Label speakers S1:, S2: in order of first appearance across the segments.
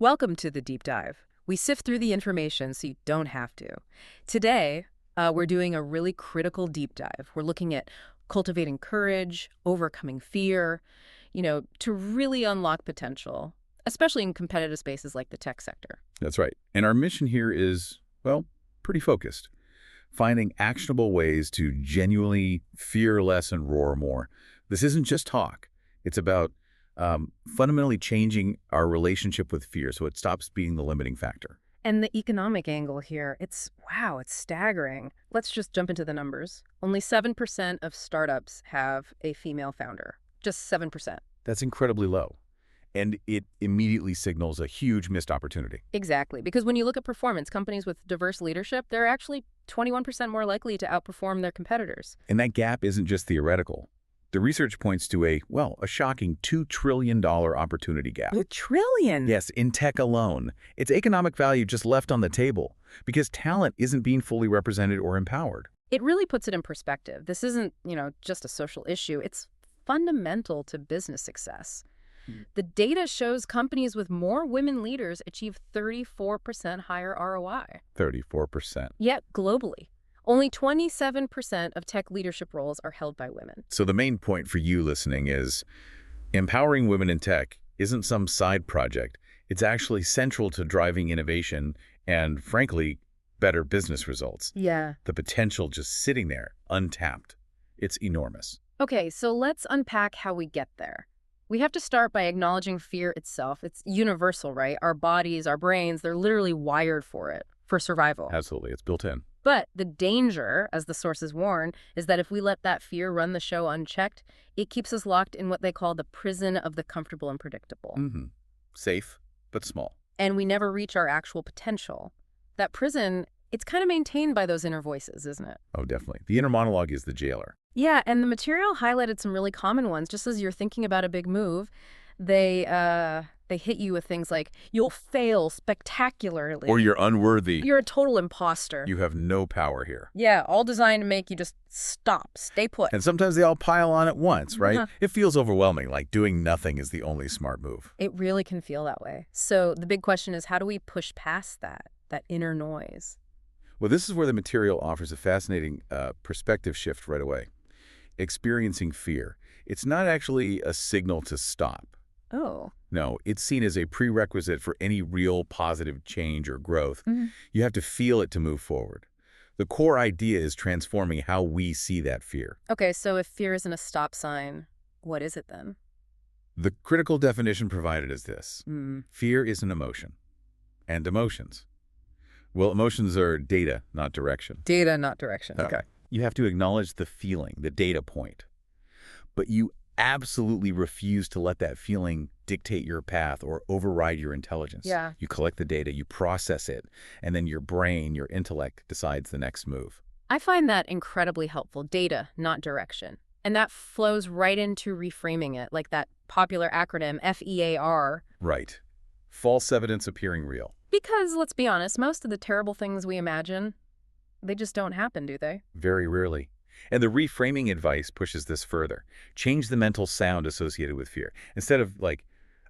S1: Welcome to the Deep Dive. We sift through the information so you don't have to. Today, we're doing a really critical deep dive. We're looking at cultivating courage, overcoming fear, to really unlock potential, especially in competitive spaces like the tech sector.
S2: That's right. And our mission here is, well, pretty focused. Finding actionable ways to genuinely fear less and roar more. This isn't just talk. It's about fundamentally changing our relationship with fear so it stops being the limiting factor.
S1: And the economic angle here, it's staggering. Let's just jump into the numbers. Only 7% of startups have a female founder. Just 7%.
S2: That's incredibly low. And it immediately signals a huge missed opportunity.
S1: Exactly. Because when you look at performance, companies with diverse leadership, they're actually 21% more likely to outperform their competitors.
S2: And that gap isn't just theoretical. The research points to a shocking $2 trillion opportunity gap.
S1: $1 trillion?
S2: Yes, in tech alone. It's economic value just left on the table because talent isn't being fully represented or empowered.
S1: It really puts it in perspective. This isn't, just a social issue. It's fundamental to business success. The data shows companies with more women leaders achieve 34% higher ROI.
S2: 34%.
S1: Yet globally, only 27% of tech leadership roles are held by women.
S2: So the main point for you listening is empowering women in tech isn't some side project. It's actually central to driving innovation and, frankly, better business results.
S1: Yeah.
S2: The potential just sitting there, untapped. It's enormous.
S1: Okay, so let's unpack how we get there. We have to start by acknowledging fear itself. It's universal, right? Our bodies, our brains, they're literally wired for it, for survival.
S2: Absolutely. It's built in.
S1: But the danger, as the sources warn, is that if we let that fear run the show unchecked, it keeps us locked in what they call the prison of the comfortable and predictable.
S2: Safe, but small.
S1: And we never reach our actual potential. That prison, it's kind of maintained by those inner voices, isn't it?
S2: Oh, definitely. The inner monologue is the jailer.
S1: Yeah, and the material highlighted some really common ones. Just as you're thinking about a big move, they hit you with things like, you'll fail spectacularly.
S2: Or you're unworthy.
S1: You're a total imposter.
S2: You have no power here.
S1: Yeah, all designed to make you just stop, stay put.
S2: And sometimes they all pile on at once, right? It feels overwhelming, like doing nothing is the only smart move.
S1: It really can feel that way. So the big question is, how do we push past that inner noise?
S2: Well, this is where the material offers a fascinating perspective shift right away. Experiencing fear. It's not actually a signal to stop.
S1: Oh.
S2: No, it's seen as a prerequisite for any real positive change or growth. You have to feel it to move forward. The core idea is transforming how we see that fear.
S1: Okay, so if fear isn't a stop sign, what is it then?
S2: The critical definition provided is this. Fear is an emotion. And emotions. Well, emotions are data, not direction.
S1: Data, not direction. Okay.
S2: You have to acknowledge the feeling, the data point. But you absolutely refuse to let that feeling dictate your path or override your intelligence.
S1: Yeah.
S2: You collect the data, you process it, and then your brain, your intellect decides the next move.
S1: I find that incredibly helpful. Data, not direction. And that flows right into reframing it, like that popular acronym FEAR.
S2: Right. False evidence appearing real.
S1: Because, let's be honest, most of the terrible things we imagine, they just don't happen, do they?
S2: Very rarely. And the reframing advice pushes this further. Change the mental sound associated with fear. Instead of like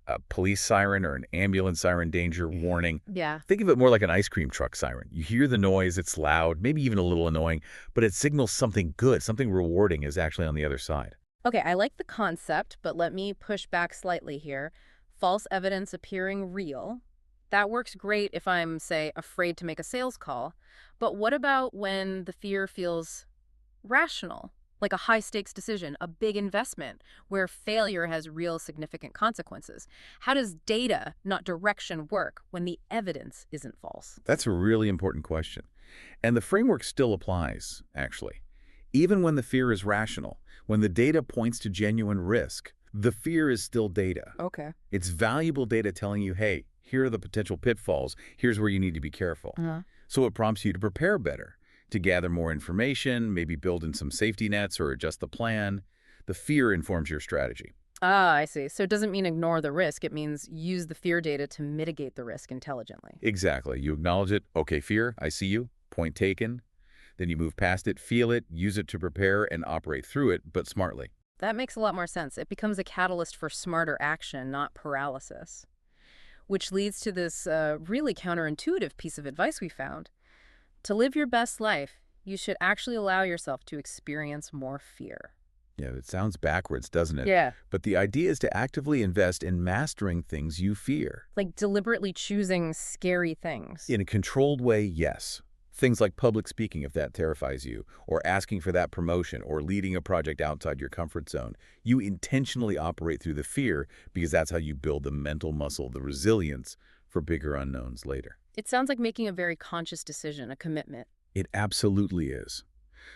S2: a police siren or an ambulance siren danger warning, think of it more like an ice cream truck siren. You hear the noise, it's loud, maybe even a little annoying, but it signals something good, something rewarding is actually on the other side.
S1: Okay, I like the concept, but let me push back slightly here. False evidence appearing real. That works great if I'm, say, afraid to make a sales call. But what about when the fear feels rational, like a high-stakes decision, a big investment, where failure has real significant consequences? How does data, not direction, work when the evidence isn't false?
S2: That's a really important question. And the framework still applies, actually. Even when the fear is rational, when the data points to genuine risk, the fear is still data.
S1: Okay.
S2: It's valuable data telling you, hey, here are the potential pitfalls. Here's where you need to be careful. So it prompts you to prepare better, to gather more information, maybe build in some safety nets or adjust the plan. The fear informs your strategy.
S1: Ah, I see. So it doesn't mean ignore the risk. It means use the fear data to mitigate the risk intelligently.
S2: Exactly. You acknowledge it. Okay, fear, I see you. Point taken. Then you move past it, feel it, use it to prepare and operate through it, but smartly.
S1: That makes a lot more sense. It becomes a catalyst for smarter action, not paralysis. Which leads to this really counterintuitive piece of advice we found. To live your best life, you should actually allow yourself to experience more fear.
S2: Yeah, it sounds backwards, doesn't it?
S1: Yeah.
S2: But the idea is to actively invest in mastering things you fear.
S1: Like deliberately choosing scary things.
S2: In a controlled way, yes. Things like public speaking, if that terrifies you, or asking for that promotion, or leading a project outside your comfort zone. You intentionally operate through the fear because that's how you build the mental muscle, the resilience for bigger unknowns later.
S1: It sounds like making a very conscious decision, a commitment.
S2: It absolutely is.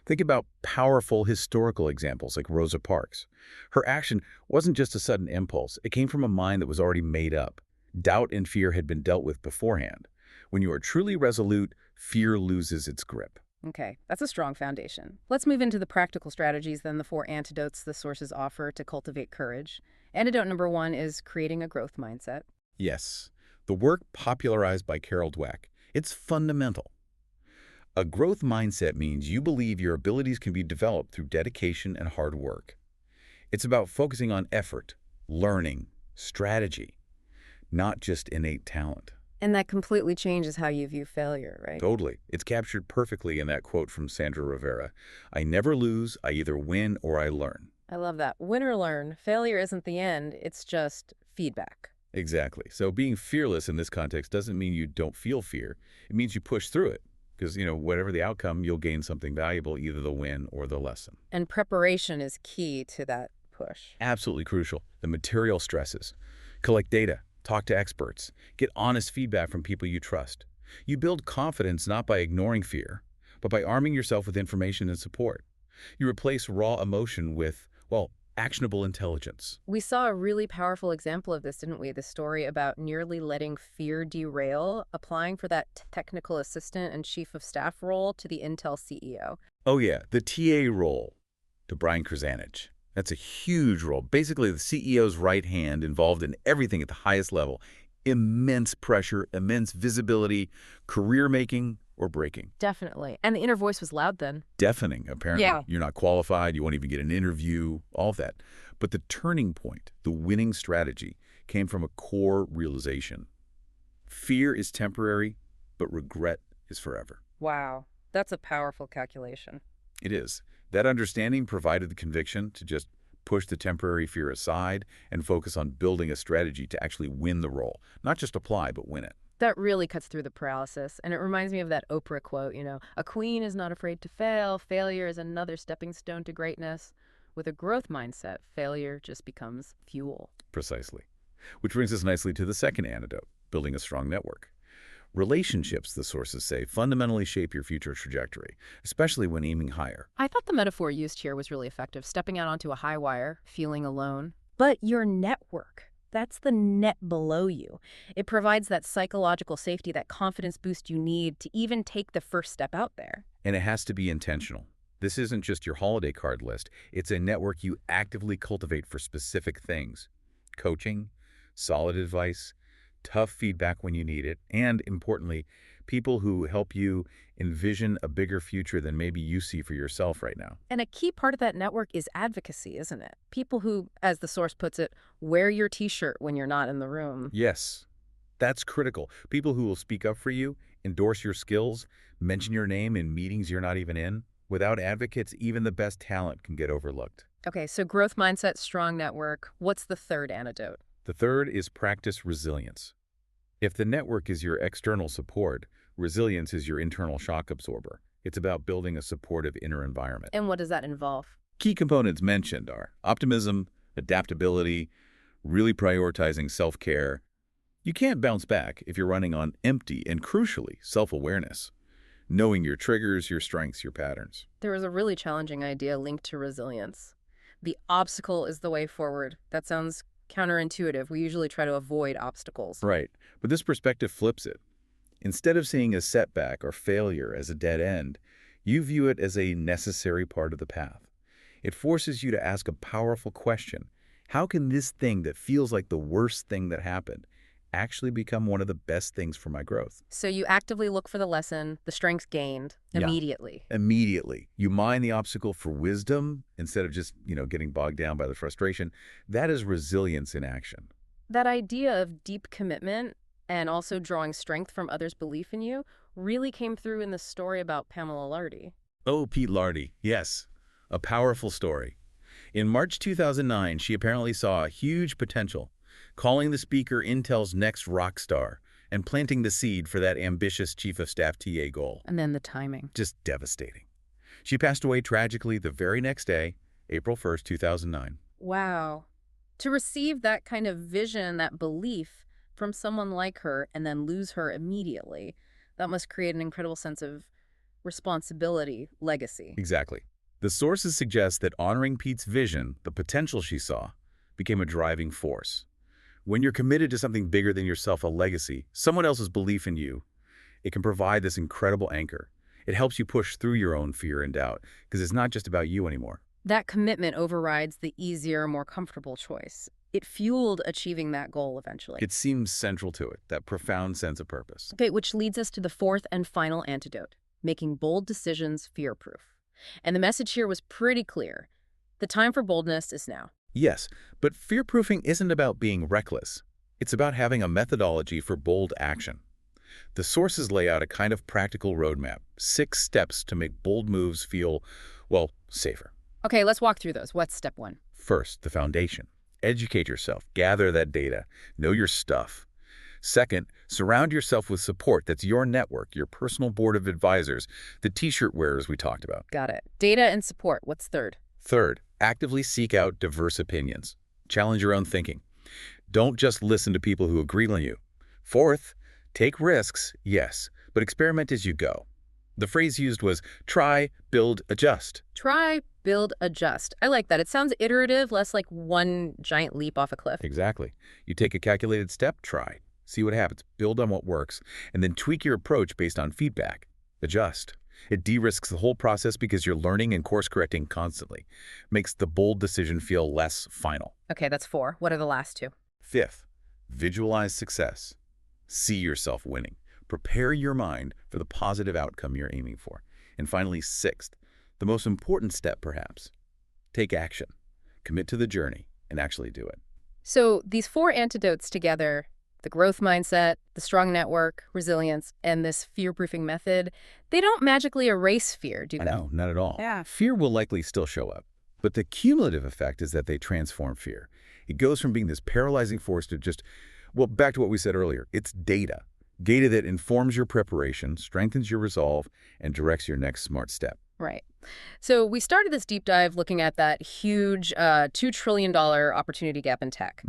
S2: Think about powerful historical examples like Rosa Parks. Her action wasn't just a sudden impulse. It came from a mind that was already made up. Doubt and fear had been dealt with beforehand. When you are truly resolute, fear loses its grip.
S1: Okay, that's a strong foundation. Let's move into the practical strategies, then the 4 antidotes the sources offer to cultivate courage. Antidote number 1 is creating a growth mindset.
S2: Yes, the work popularized by Carol Dweck. It's fundamental. A growth mindset means you believe your abilities can be developed through dedication and hard work. It's about focusing on effort, learning, strategy, not just innate talent.
S1: And that completely changes how you view failure, right?
S2: Totally. It's captured perfectly in that quote from Sandra Rivera. I never lose, I either win or I learn.
S1: I love that. Win or learn. Failure isn't the end, it's just feedback.
S2: Exactly. So being fearless in this context doesn't mean you don't feel fear. It means you push through it. Because, whatever the outcome, you'll gain something valuable, either the win or the lesson.
S1: And preparation is key to that push.
S2: Absolutely crucial. The material stresses. Collect data. Talk to experts. Get honest feedback from people you trust. You build confidence not by ignoring fear, but by arming yourself with information and support. You replace raw emotion with, actionable intelligence.
S1: We saw a really powerful example of this, didn't we? The story about nearly letting fear derail, applying for that technical assistant and chief of staff role to the Intel CEO.
S2: Oh yeah, the TA role to Brian Krzanich. That's a huge role. Basically, the CEO's right hand involved in everything at the highest level. Immense pressure, immense visibility, career making or breaking.
S1: Definitely. And the inner voice was loud then.
S2: Deafening, apparently.
S1: Yeah.
S2: You're not qualified, you won't even get an interview, all of that. But the turning point, the winning strategy, came from a core realization. Fear is temporary, but regret is forever.
S1: Wow. That's a powerful calculation.
S2: It is. That understanding provided the conviction to just push the temporary fear aside and focus on building a strategy to actually win the role. Not just apply, but win it.
S1: That really cuts through the paralysis. And it reminds me of that Oprah quote, a queen is not afraid to fail. Failure is another stepping stone to greatness. With a growth mindset, failure just becomes fuel.
S2: Precisely. Which brings us nicely to the second antidote, building a strong network. Relationships, the sources say, fundamentally shape your future trajectory, especially when aiming higher.
S1: I thought the metaphor used here was really effective, stepping out onto a high wire, feeling alone. But your network, that's the net below you. It provides that psychological safety, that confidence boost you need to even take the first step out there.
S2: And it has to be intentional. This isn't just your holiday card list. It's a network you actively cultivate for specific things. Coaching, solid advice, tough feedback when you need it, and, importantly, people who help you envision a bigger future than maybe you see for yourself right now.
S1: And a key part of that network is advocacy, isn't it? People who, as the source puts it, wear your T-shirt when you're not in the room.
S2: Yes, that's critical. People who will speak up for you, endorse your skills, mention your name in meetings you're not even in. Without advocates, even the best talent can get overlooked.
S1: Okay, so growth mindset, strong network. What's the third antidote?
S2: The third is practice resilience. If the network is your external support, resilience is your internal shock absorber. It's about building a supportive inner environment.
S1: And what does that involve?
S2: Key components mentioned are optimism, adaptability, really prioritizing self-care. You can't bounce back if you're running on empty and, crucially, self-awareness. Knowing your triggers, your strengths, your patterns.
S1: There was a really challenging idea linked to resilience. The obstacle is the way forward. That sounds counterintuitive. We usually try to avoid obstacles.
S2: Right. But this perspective flips it. Instead of seeing a setback or failure as a dead end, you view it as a necessary part of the path. It forces you to ask a powerful question. How can this thing that feels like the worst thing that happened actually become one of the best things for my growth?
S1: So you actively look for the lesson, the strengths gained, immediately.
S2: Immediately. You mine the obstacle for wisdom instead of just, getting bogged down by the frustration. That is resilience in action.
S1: That idea of deep commitment, and also drawing strength from others' belief in you really came through in the story about Pamela Lardy.
S2: Oh, Pete Lardy, yes. A powerful story. In March 2009, she apparently saw a huge potential, calling the speaker Intel's next rock star and planting the seed for that ambitious chief of staff TA goal.
S1: And then the timing.
S2: Just devastating. She passed away tragically the very next day, April 1st, 2009.
S1: Wow. To receive that kind of vision, that belief from someone like her and then lose her immediately, that must create an incredible sense of responsibility, legacy.
S2: Exactly. The sources suggest that honoring Pete's vision, the potential she saw, became a driving force. When you're committed to something bigger than yourself, a legacy, someone else's belief in you, it can provide this incredible anchor. It helps you push through your own fear and doubt, because it's not just about you anymore.
S1: That commitment overrides the easier, more comfortable choice. It fueled achieving that goal eventually.
S2: It seems central to it, that profound sense of purpose.
S1: Okay, which leads us to the fourth and final antidote, making bold decisions fear-proof. And the message here was pretty clear. The time for boldness is now.
S2: Yes, but fear-proofing isn't about being reckless. It's about having a methodology for bold action. The sources lay out a kind of practical roadmap, 6 steps to make bold moves feel, well, safer.
S1: Okay, let's walk through those. What's step 1?
S2: First, the foundation. Educate yourself, gather that data, know your stuff. Second, surround yourself with support. That's your network, your personal board of advisors, the t-shirt wearers we talked about.
S1: Got it. Data and support. What's third?
S2: Third, actively seek out diverse opinions. Challenge your own thinking. Don't just listen to people who agree with you. Fourth, take risks, yes, but experiment as you go. The phrase used was try, build, adjust.
S1: Try, build, adjust. I like that. It sounds iterative, less like one giant leap off a cliff.
S2: Exactly. You take a calculated step, try. See what happens, build on what works, and then tweak your approach based on feedback. Adjust. It de-risks the whole process because you're learning and course-correcting constantly. Makes the bold decision feel less final.
S1: Okay, that's 4. What are the last 2?
S2: Fifth, visualize success. See yourself winning. Prepare your mind for the positive outcome you're aiming for. And finally, sixth, the most important step perhaps, take action. Commit to the journey and actually do it.
S1: So these 4 antidotes together, the growth mindset, the strong network, resilience, and this fear-proofing method, they don't magically erase fear, do they?
S2: No, not at all.
S1: Yeah.
S2: Fear will likely still show up. But the cumulative effect is that they transform fear. It goes from being this paralyzing force to just, well, back to what we said earlier. It's data. Data that informs your preparation, strengthens your resolve, and directs your next smart step.
S1: Right. So we started this deep dive looking at that huge $2 trillion opportunity gap in tech.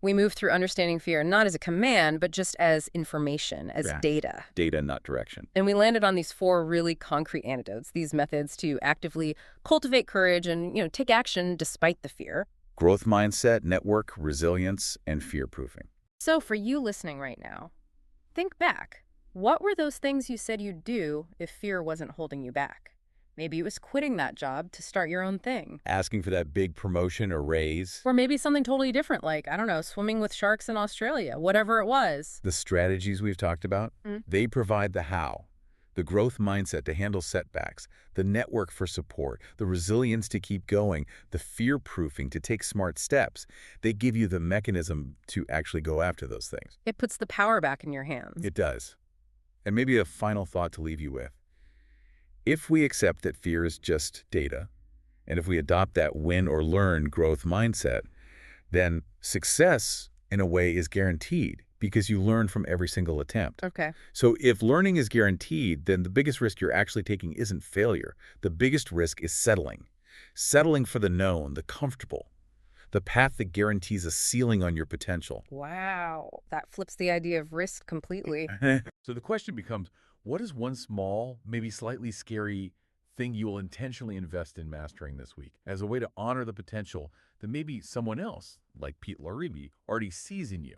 S1: We moved through understanding fear not as a command, but just as information, as data.
S2: Data, not direction.
S1: And we landed on these 4 really concrete antidotes, these methods to actively cultivate courage and, take action despite the fear.
S2: Growth mindset, network, resilience, and fear-proofing.
S1: So for you listening right now, think back. What were those things you said you'd do if fear wasn't holding you back? Maybe it was quitting that job to start your own thing.
S2: Asking for that big promotion or raise.
S1: Or maybe something totally different, like, I don't know, swimming with sharks in Australia, whatever it was.
S2: The strategies we've talked about, they provide the how. The growth mindset to handle setbacks, the network for support, the resilience to keep going, the fear-proofing to take smart steps. They give you the mechanism to actually go after those things.
S1: It puts the power back in your hands.
S2: It does. And maybe a final thought to leave you with. If we accept that fear is just data, and if we adopt that win or learn growth mindset, then success, in a way, is guaranteed because you learn from every single attempt.
S1: Okay.
S2: So if learning is guaranteed, then the biggest risk you're actually taking isn't failure. The biggest risk is settling. Settling for the known, the comfortable, the path that guarantees a ceiling on your potential.
S1: Wow. That flips the idea of risk completely.
S2: So the question becomes, what is one small, maybe slightly scary thing you will intentionally invest in mastering this week as a way to honor the potential that maybe someone else, like Pete Lardy, already sees in you?